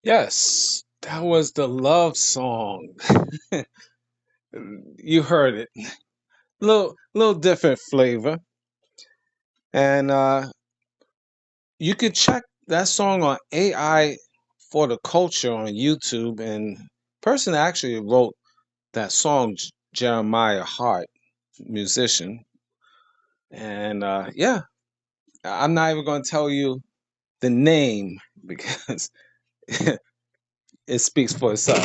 Yes, that was the love song. You heard it. Little different flavor. And you could check that song on AI for the Culture on YouTube. And person actually wrote that song, Jeremiah Hart, musician. And yeah, I'm not even going to tell you the name because it speaks for itself.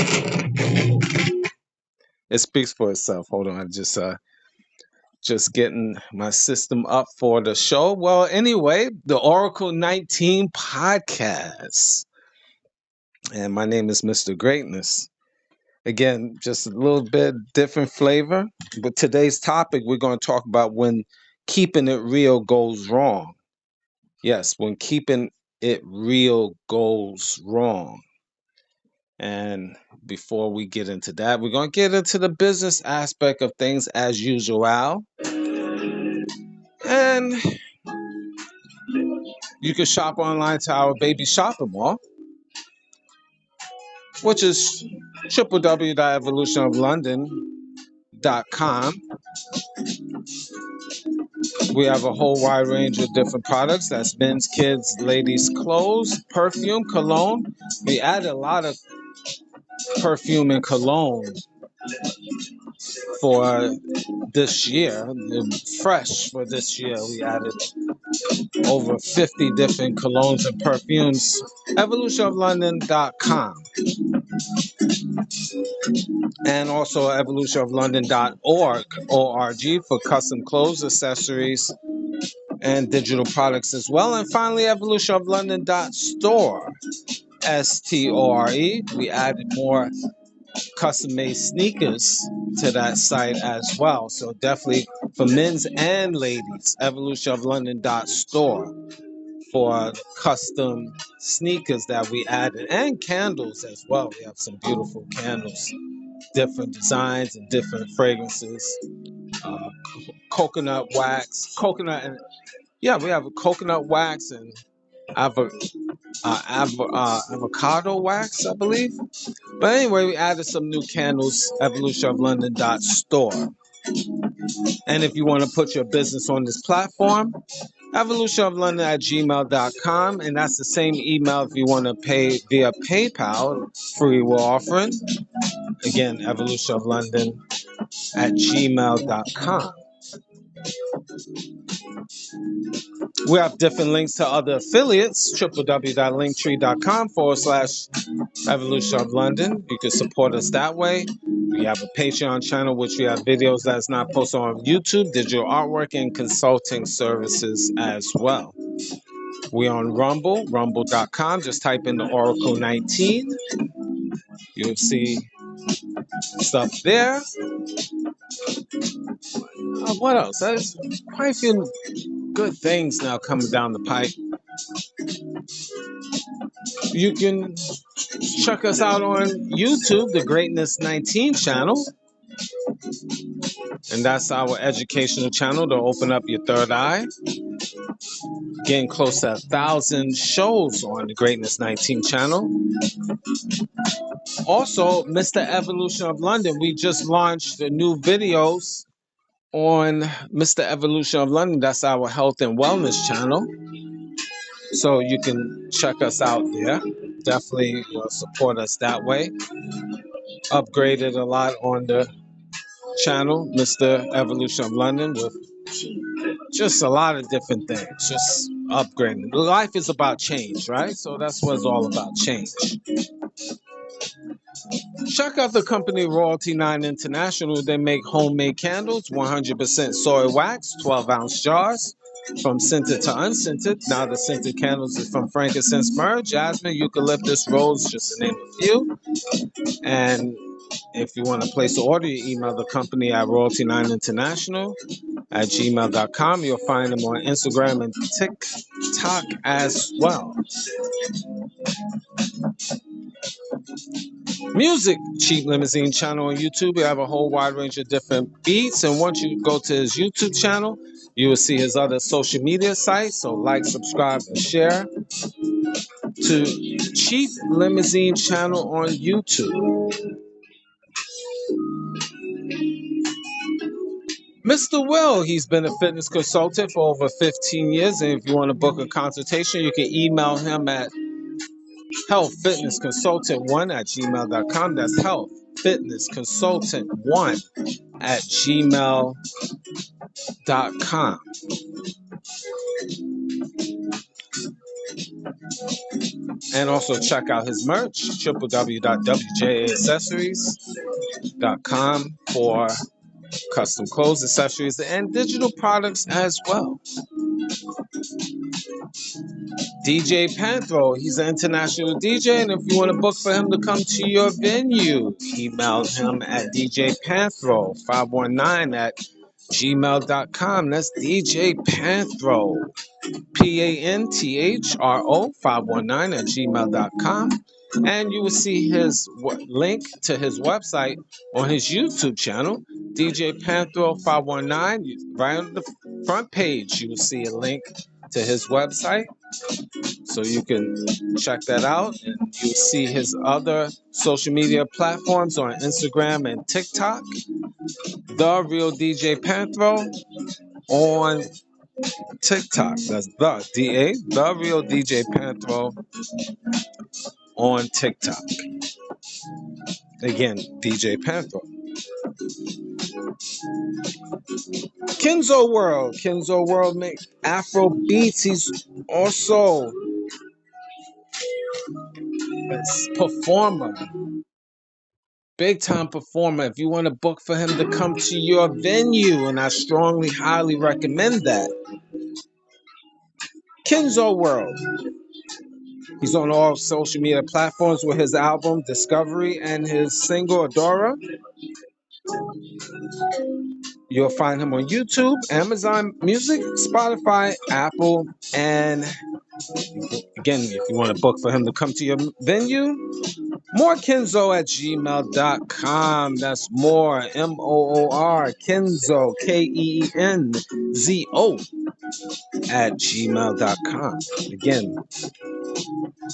It speaks for itself. Hold on, I just getting my system up for the show. Well, anyway, the Oracle 19 podcast. And my name is Mr. Greatness. Again, just a little bit different flavor. But today's topic, we're going to talk about when keeping it real goes wrong. Yes, when keeping it real goes wrong. And before we get into that, we're going to get into the business aspect of things as usual. And you can shop online to our baby shopping mall, which is www.evolutionoflondon.com. We have a whole wide range of different products. That's men's, kids, ladies' clothes, perfume, cologne. We added a lot of perfume and cologne for this year. Fresh for this year, we added over 50 different colognes and perfumes. Evolutionoflondon.com and also evolutionoflondon.org, O-R-G, for custom clothes, accessories, and digital products as well. And finally, evolutionoflondon.store, S-T-O-R-E. We added more custom-made sneakers to that site as well. So definitely for men's and ladies, evolutionoflondon.store for custom sneakers that we added and candles as well. We have some beautiful candles, different designs and different fragrances. Uh, Coconut wax, coconut, and yeah, we have a coconut wax and avo- avocado wax, I believe. But anyway, we added some new candles, evolutionoflondon.store. And if you want to put your business on this platform, evolutionoflondon at gmail.com. And that's the same email if you want to pay via PayPal, free will offering. Again, evolutionoflondon at gmail.com. We have different links to other affiliates, www.linktree.com/ Evolution of London. You can support us that way. We have a Patreon channel, which we have videos that's not posted on YouTube, digital artwork, and consulting services as well. We on Rumble, rumble.com. Just type in the Oracle 19. You'll see stuff there. What else? There's quite a few good things now coming down the pipe. You can check us out on YouTube, the Greatness 19 channel. And that's our educational channel to open up your third eye. Getting close to 1,000 shows on the Greatness 19 channel. Also, Mr. Evolution of London, we just launched the new videos on Mr. Evolution of London. That's our health and wellness channel. So you can check us out there. Definitely support us that way. Upgraded a lot on the channel, Mr. Evolution of London, with just a lot of different things, just upgrading. Life is about change, right? So that's what it's all about, change. Check out the company Royalty 9 International. They make homemade candles, 100% soy wax, 12-ounce jars, from scented to unscented. Now the scented candles is from frankincense, myrrh, jasmine, eucalyptus, rose, just to name a few. And if you want to place an order, you email the company at royalty9international at gmail.com. You'll find them on Instagram and TikTok as well. Music, Cheap Limousine channel on YouTube. We have a whole wide range of different beats. And once you go to his YouTube channel, you will see his other social media sites. So like, subscribe, and share. to Cheap Limousine channel on YouTube. Mr. Will, he's been a fitness consultant for over 15 years. And if you want to book a consultation, you can email him at healthfitnessconsultant1@gmail.com. That's healthfitnessconsultant1@gmail.com. And also check out his merch, www.wjaccessories.com, for custom clothes, accessories, and digital products as well. DJ Panthro, he's an international DJ, and if you want to book for him to come to your venue, email him at djpanthro519@gmail.com. That's DJ Panthro, PANTHRO519@gmail.com. And you will see his link to his website on his YouTube channel, DJ Panthro 519. Right on the front page, you will see a link to his website, so you can check that out. And you'll see his other social media platforms on Instagram and TikTok. The Real DJ Panthro on TikTok. That's the Real DJ Panthro on TikTok. Again, DJ Panthro. Kenzo World makes Afro beats. He's also a performer, big time performer. If you want to book for him to come to your venue, and I strongly, highly recommend that. Kenzo World. He's on all social media platforms with his album Discovery and his single Adora. You'll find him on YouTube, Amazon Music, Spotify, Apple, and again, if you want to book for him to come to your venue, morekenzo@gmail.com. That's more, MOOR, Kenzo, KENZO @gmail.com. Again,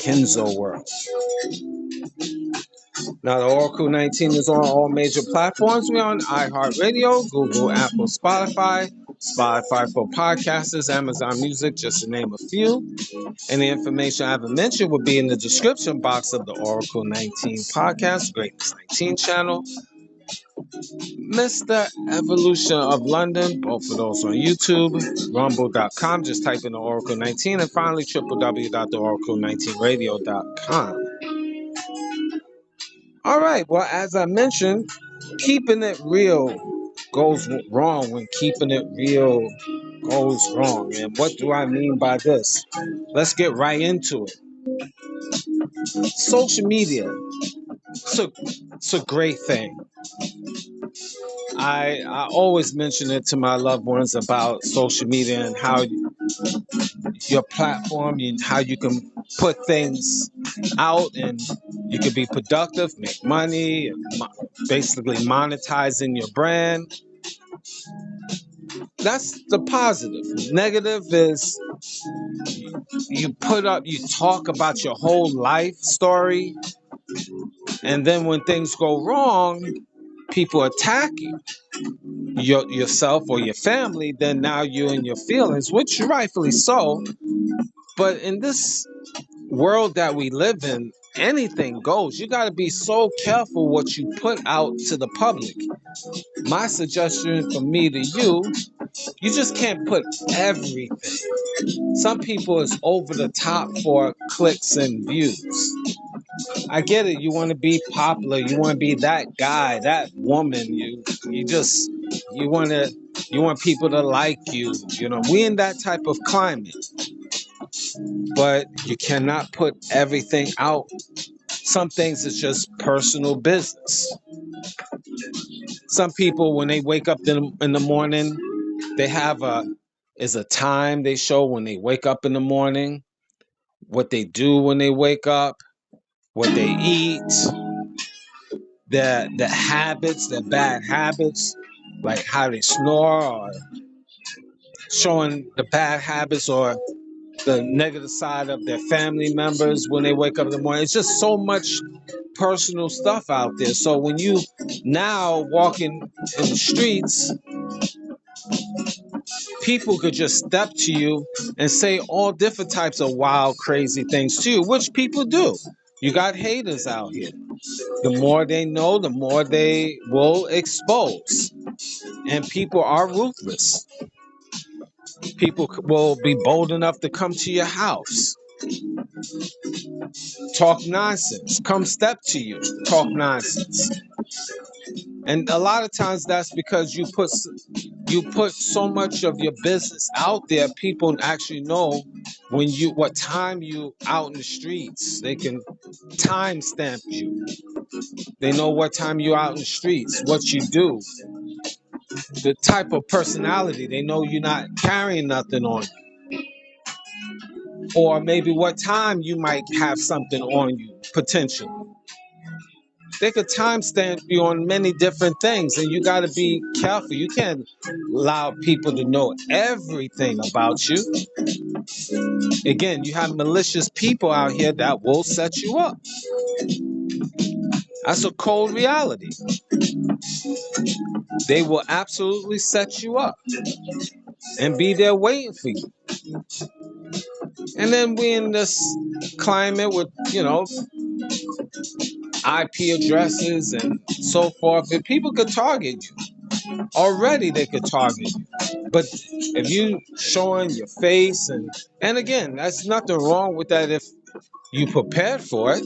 Kenzo World. Now, the Oracle 19 is on all major platforms. We're on iHeartRadio, Google, Apple, Spotify for podcasters, Amazon Music, just to name a few. Any information I haven't mentioned will be in the description box of the Oracle 19 podcast, Greatness 19 channel, Mr. Evolution of London, both of those on YouTube, rumble.com, just type in the Oracle 19, and finally www.oracle19radio.com. All right, well, as I mentioned, keeping it real goes wrong when keeping it real goes wrong. And what do I mean by this? Let's get right into it. Social media, it's a great thing. I always mention it to my loved ones about social media and how your platform and how you can put things out and you can be productive, make money, basically monetizing your brand. That's the positive. Negative is you talk about your whole life story, and then when things go wrong, people attack you, yourself or your family. Then now you're in your feelings, which rightfully so. But in this world that we live in, anything goes. You got to be so careful what you put out to the public. My suggestion from me to you, you just can't put everything. Some people is over the top for clicks and views. I get it. You want to be popular. You want to be that guy, that woman. You want people to like you. You know, we in that type of climate. But you cannot put everything out. Some things is just personal business. Some people, when they wake up in the morning, they have a time they show when they wake up in the morning, what they do when they wake up, what they eat, the habits, the bad habits, like how they snore, or showing the bad habits or the negative side of their family members when they wake up in the morning. It's just so much personal stuff out there. So when you now walking in the streets, people could just step to you and say all different types of wild, crazy things to you, which people do. You got haters out here. The more they know, the more they will expose. And people are ruthless. People will be bold enough to come to your house, talk nonsense, come step to you, talk nonsense. And a lot of times that's because you put so much of your business out there. People actually know what time you out in the streets. They can time stamp you. They know what time you out in the streets, what you do, the type of personality. They know you're not carrying nothing on you. Or maybe what time you might have something on you, potentially. They could timestamp you on many different things, and you got to be careful. You can't allow people to know everything about you. Again, you have malicious people out here that will set you up. That's a cold reality. They will absolutely set you up and be there waiting for you. And then we in this climate with, IP addresses and so forth. If people could target you, already they could target you. But if you showing your face and again, that's nothing wrong with that if you prepared for it.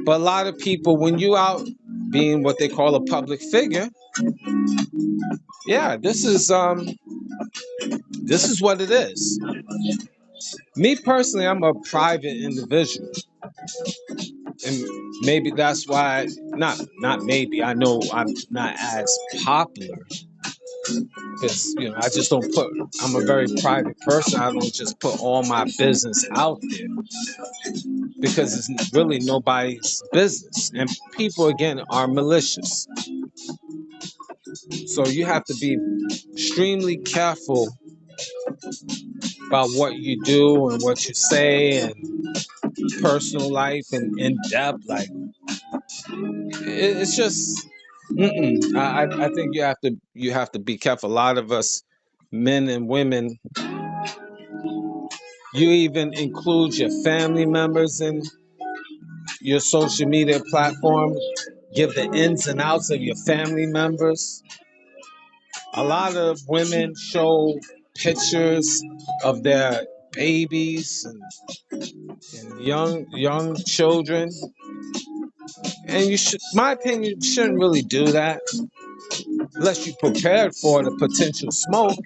But a lot of people, when you out being what they call a public figure, yeah, this is what it is. Me personally, I'm a private individual. And maybe that's why not maybe, I know I'm not as popular because I just don't put, I'm a very private person. I don't just put all my business out there because it's really nobody's business, and people again are malicious. So you have to be extremely careful about what you do and what you say, and personal life and in depth. Like it's just, I think you have to be careful. A lot of us, men and women, you even include your family members in your social media platform. Give the ins and outs of your family members. A lot of women show pictures of their babies and young children, and you should, my opinion, you shouldn't really do that unless you prepared for the potential smoke.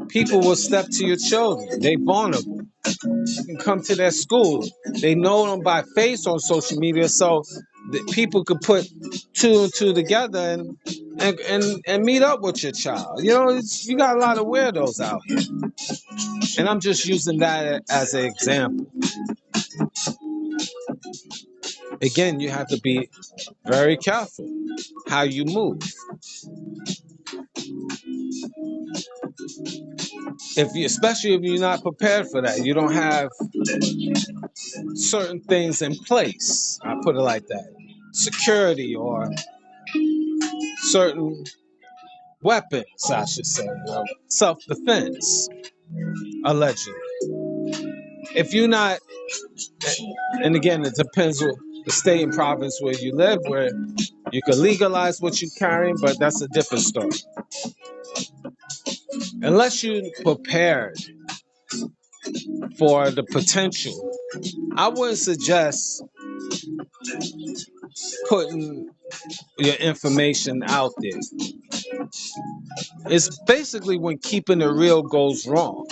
People will step to your children. They vulnerable. You can come to their school. They know them by face on social media, so that people could put two and two together and meet up with your child. You got a lot of weirdos out here, and I'm just using that as an example. Again, you have to be very careful how you move. Especially if you're not prepared for that, you don't have certain things in place. I put it like that: security or certain weapons, I should say, self-defense, allegedly. If you're not, and again, it depends on the state and province where you live, where you can legalize what you're carrying, but that's a different story. Unless you're prepared for the potential, I wouldn't suggest putting your information out there. It's basically when keeping it real goes wrong.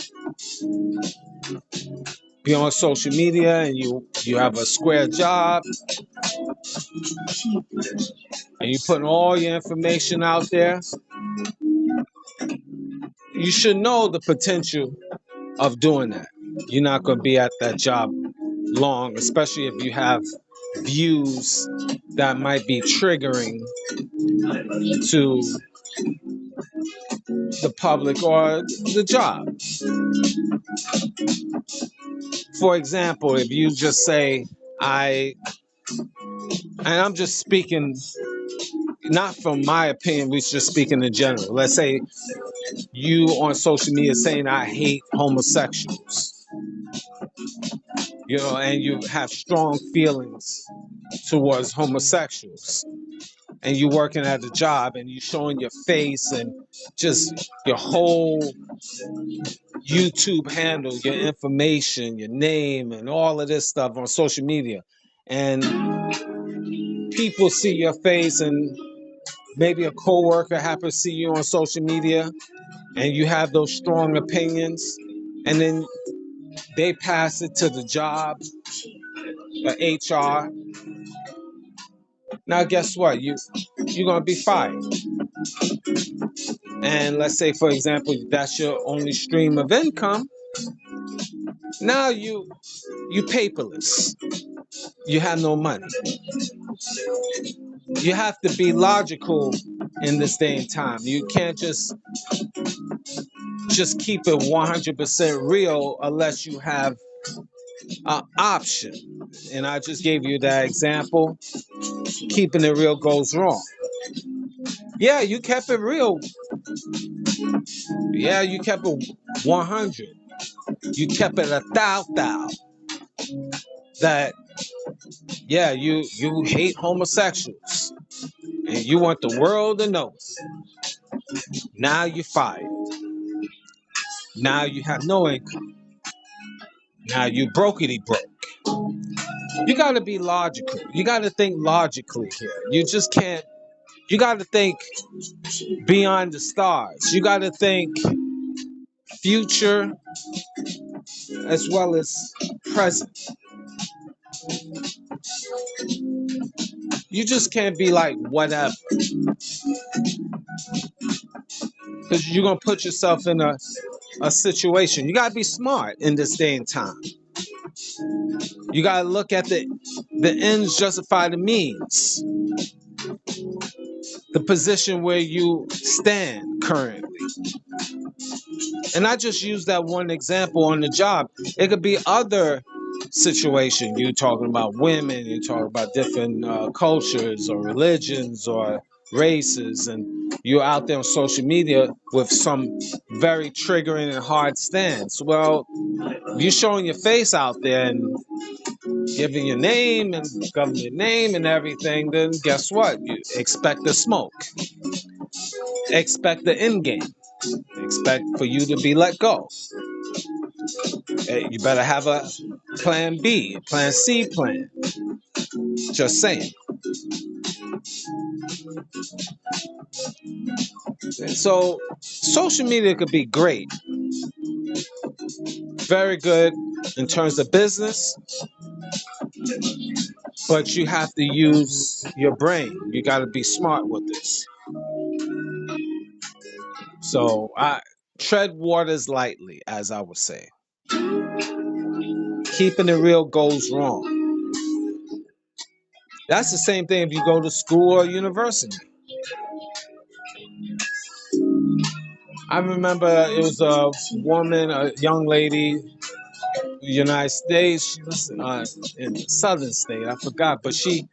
Be on social media and you have a square job and you putting all your information out there, you should know the potential of doing that. You're not going to be at that job long, especially if you have views that might be triggering to the public or the job. For example, if you just say, and I'm just speaking, not from my opinion, we're just speaking in general. Let's say you on social media saying, I hate homosexuals, and you have strong feelings towards homosexuals, and you working at the job and you showing your face and just your whole YouTube handle, your information, your name, and all of this stuff on social media. And people see your face, and maybe a coworker happens to see you on social media, and you have those strong opinions, and then they pass it to the job, HR. Now, guess what? You're gonna be fired. And let's say, for example, that's your only stream of income. Now you paperless. You have no money. You have to be logical in this day and time. You can't just keep it 100% real unless you have an option. And I just gave you that example. Keeping it real goes wrong. Yeah, you kept it real. Yeah, you kept it 100. You kept it 1,000. That, yeah, you hate homosexuals and you want the world to know it. Now you're fired. Now you have no income. Now you brokety broke. You got to be logical. You got to think logically here. You just can't. You got to think beyond the stars. You got to think future as well as present. You just can't be like whatever, because you're gonna put yourself in a situation. You gotta be smart in this day and time. You gotta look at the ends justify the means. The position where you stand currently. And I just use that one example on the job. It could be other situation. You're talking about women, you're talking about different cultures or religions or races, and you're out there on social media with some very triggering and hard stance. Well, if you're showing your face out there and giving your name and government name and everything, then guess what? You expect the smoke. Expect the end game. Expect for you to be let go. You better have a plan B, a plan C plan. Just saying. And so social media could be great. Very good in terms of business. But you have to use your brain. You got to be smart with this. So I tread waters lightly, as I would say. Keeping it real goes wrong. That's the same thing if you go to school or university. I remember it was a woman, a young lady, in the United States. She was in the southern state. I forgot, but she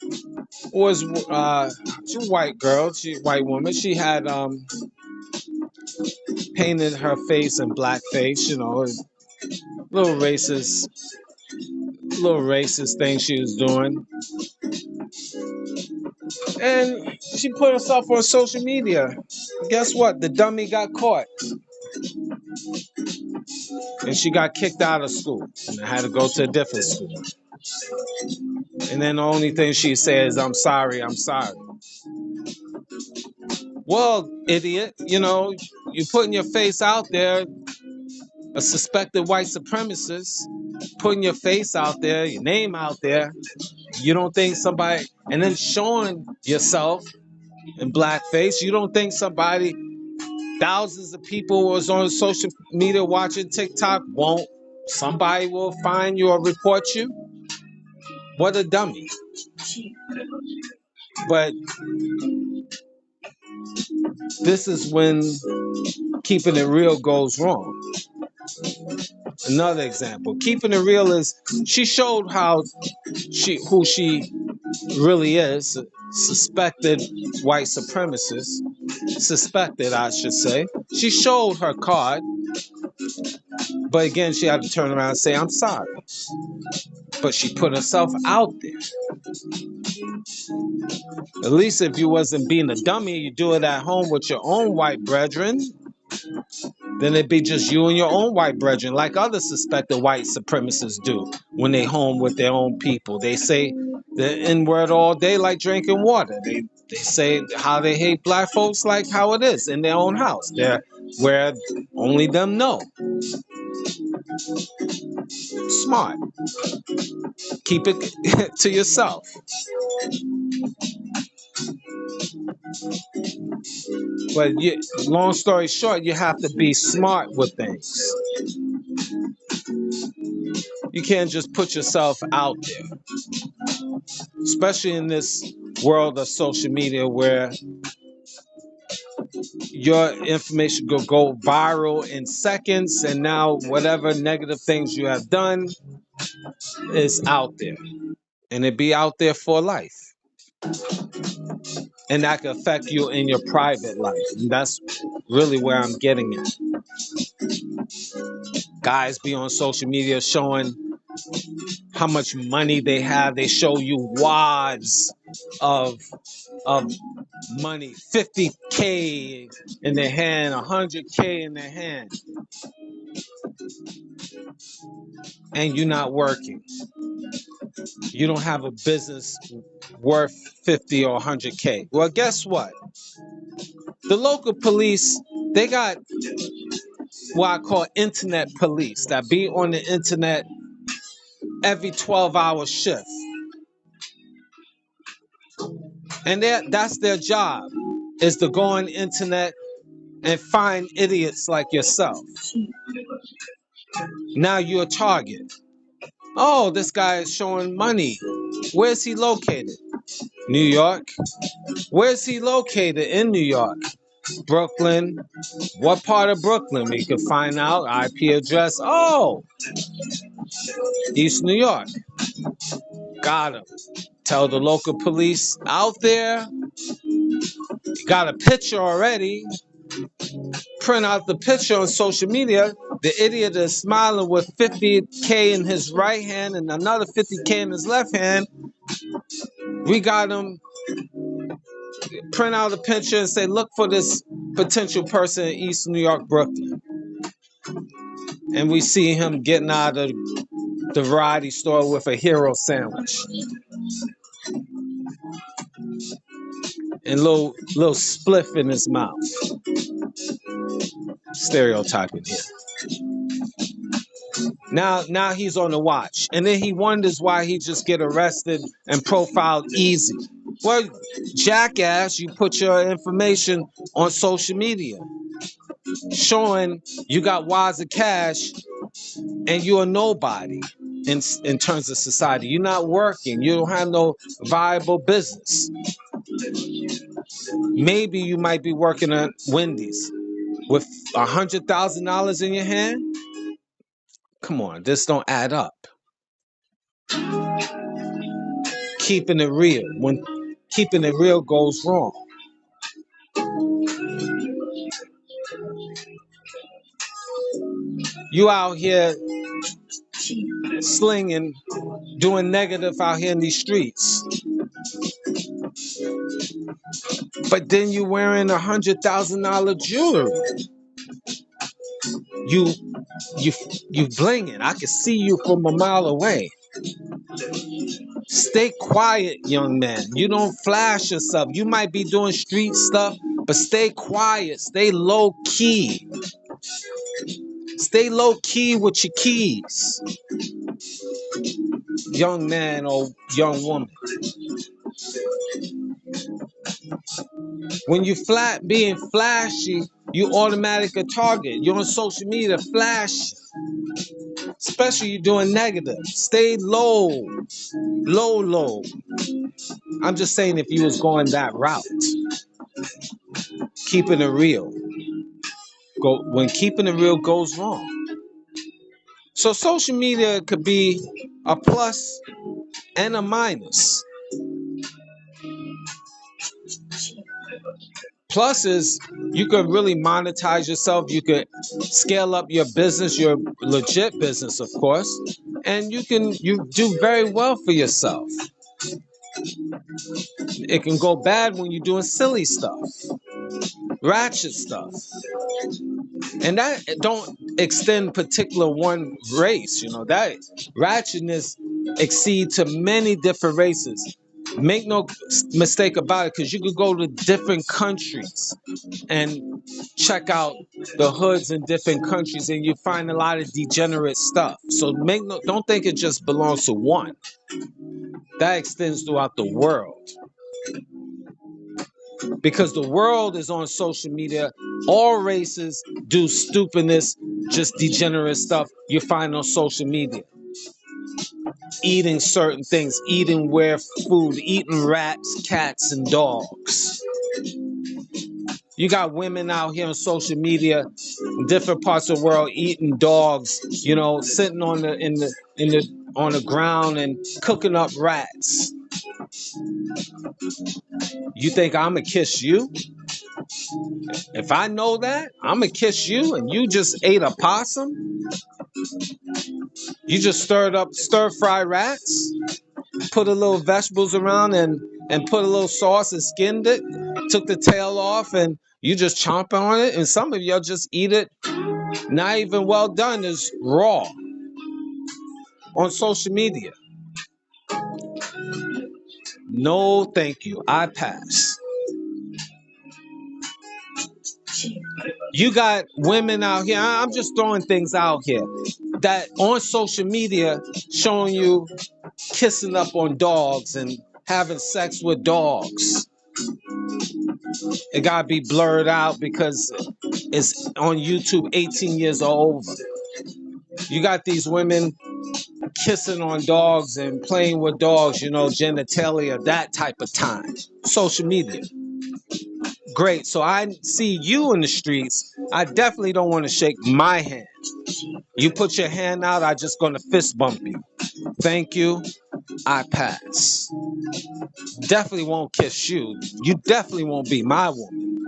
was she was a white girl, white woman. She had painted her face in blackface, little racist thing she was doing. And she put herself on social media. Guess what? The dummy got caught. And she got kicked out of school. And I had to go to a different school. And then the only thing she said is, I'm sorry, I'm sorry. Well, idiot, you're putting your face out there, a suspected white supremacist, putting your face out there, your name out there. You don't think somebody, and then showing yourself in blackface, you don't think somebody, thousands of people was on social media watching TikTok, somebody will find you or report you? What a dummy. But This is when keeping it real goes wrong. Another example, keeping it real is she showed who she really is, suspected white supremacist, suspected, I should say. She showed her card, but again, she had to turn around and say, I'm sorry. But she put herself out there. At least if you wasn't being a dummy, you do it at home with your own white brethren, then it'd be just you and your own white brethren, like other suspected white supremacists do when they home with their own people. They say the N-word all day like drinking water. They say how they hate black folks like how it is in their own house. They're where only them know. Smart. Keep it to yourself. But long story short, you have to be smart with things. You can't just put yourself out there, especially in this world of social media where your information could go viral in seconds, and now whatever negative things you have done is out there, and it be out there for life, and that can affect you in your private life. And that's really where I'm getting at. Guys be on social media showing how much money they have. They show you wads of money, 50K in their hand, 100K in their hand, and you're not working. You don't have a business worth 50 or 100K. Well, guess what? The local police, they got what I call internet police that be on the internet every 12-hour shift. And that's their job, is to go on the internet and find idiots like yourself. Now you're a target. Oh, this guy is showing money. Where's he located? New York. Where's he located in New York? Brooklyn. What part of Brooklyn? We can find out. IP address. Oh, East New York. Got him. Tell the local police out there. You got a picture already. Print out the picture on social media. The idiot is smiling with 50K in his right hand and another 50K in his left hand. We got him. Print out a picture and say, look for this potential person in East New York, Brooklyn. And we see him getting out of the variety store with a hero sandwich. And little spliff in his mouth. Stereotyping here. Now he's on the watch. And then he wonders why he just get arrested and profiled easy. Well, jackass, you put your information on social media showing you got wads of cash and you're nobody in terms of society. You're not working. You don't have no viable business. Maybe you might be working at Wendy's with $100,000 in your hand. Come on, this don't add up. Keeping it real. When keeping it real goes wrong. You out here slinging, doing negative out here in these streets. But then you wearing $100,000 jewelry. You blinging. I can see you from a mile away. Stay quiet, young man. You don't flash yourself. You might be doing street stuff, but stay quiet. Stay low key. Stay low key with your keys, young man or young woman. When you being flashy, you automatic a target. You're on social media, flash. Especially you doing negative. Stay low. Low. I'm just saying if you was going that route. keeping it real. When keeping it real goes wrong. So social media could be a plus and a minus. Plus is you could really monetize yourself. You could scale up your business, your legit business, of course, and you do very well for yourself. It can go bad when you're doing silly stuff, ratchet stuff, and that don't extend particular one race. That ratchetness exceed to many different races. Make no mistake about it, because you could go to different countries and check out the hoods in different countries, and you find a lot of degenerate stuff. So don't think it just belongs to one. That extends throughout the world, because the world is on social media. All races do stupidness, just degenerate stuff you find on social media. Eating certain things, eating weird food, eating rats, cats, and dogs. You got women out here on social media in different parts of the world eating dogs, sitting on the ground and cooking up rats. You think I'm gonna kiss you? If I know that, I'm gonna kiss you, and you just ate a possum? You just stir fry rats, put a little vegetables around and put a little sauce and skinned it, took the tail off, and you just chomp on it, and some of y'all just eat it not even well done, is raw on social media. No, thank you. I pass. You got women out here. I'm just throwing things out here that on social media showing you kissing up on dogs and having sex with dogs. It gotta be blurred out because it's on YouTube 18 years or over. You got these women kissing on dogs and playing with dogs, genitalia, that type of time. Social media. Great. So I see you in the streets. I definitely don't want to shake my hand. You put your hand out, I just gonna fist bump you. Thank you. I pass. Definitely won't kiss you. You definitely won't be my woman.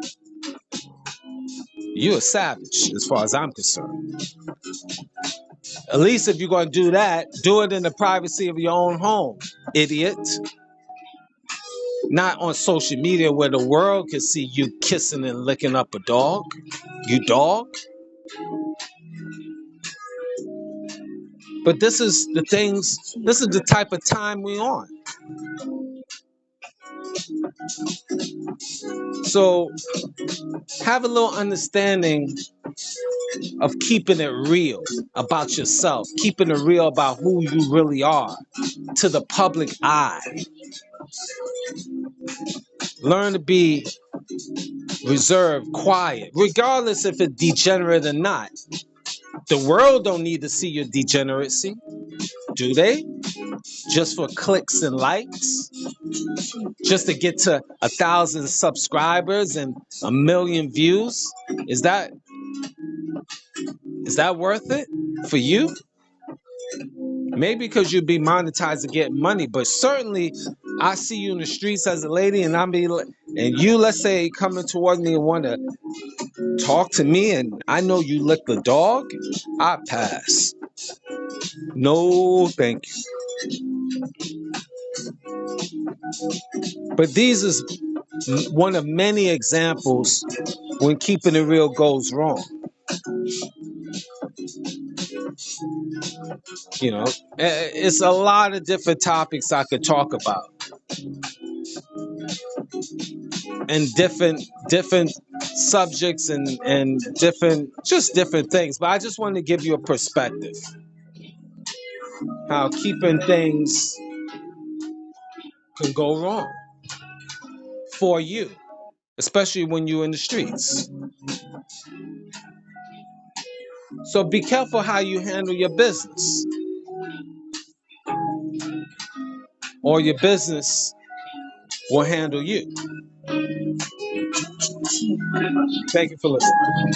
You're a savage as far as I'm concerned. At least if you're going to do that, do it in the privacy of your own home, idiot. Not on social media where the world can see you kissing and licking up a dog. You dog. But this is the type of time we're on. So have a little understanding of keeping it real about yourself, keeping it real about who you really are to the public eye. Learn to be reserved, quiet, regardless if it's degenerate or not. The world don't need to see your degeneracy, do they? Just for clicks and likes? Just to get to 1,000 subscribers and 1,000,000 views? Is that worth it for you? Maybe because you'd be monetized to get money, but certainly I see you in the streets as a lady, and you, let's say, coming towards me and want to talk to me, and I know you lick the dog, I pass. No, thank you. But these is one of many examples when keeping it real goes wrong. It's a lot of different topics I could talk about, and different subjects and different things. But I just wanted to give you a perspective how keeping things can go wrong for you, especially when you're in the streets. So be careful how you handle your business, or your business will handle you. Thank you for listening.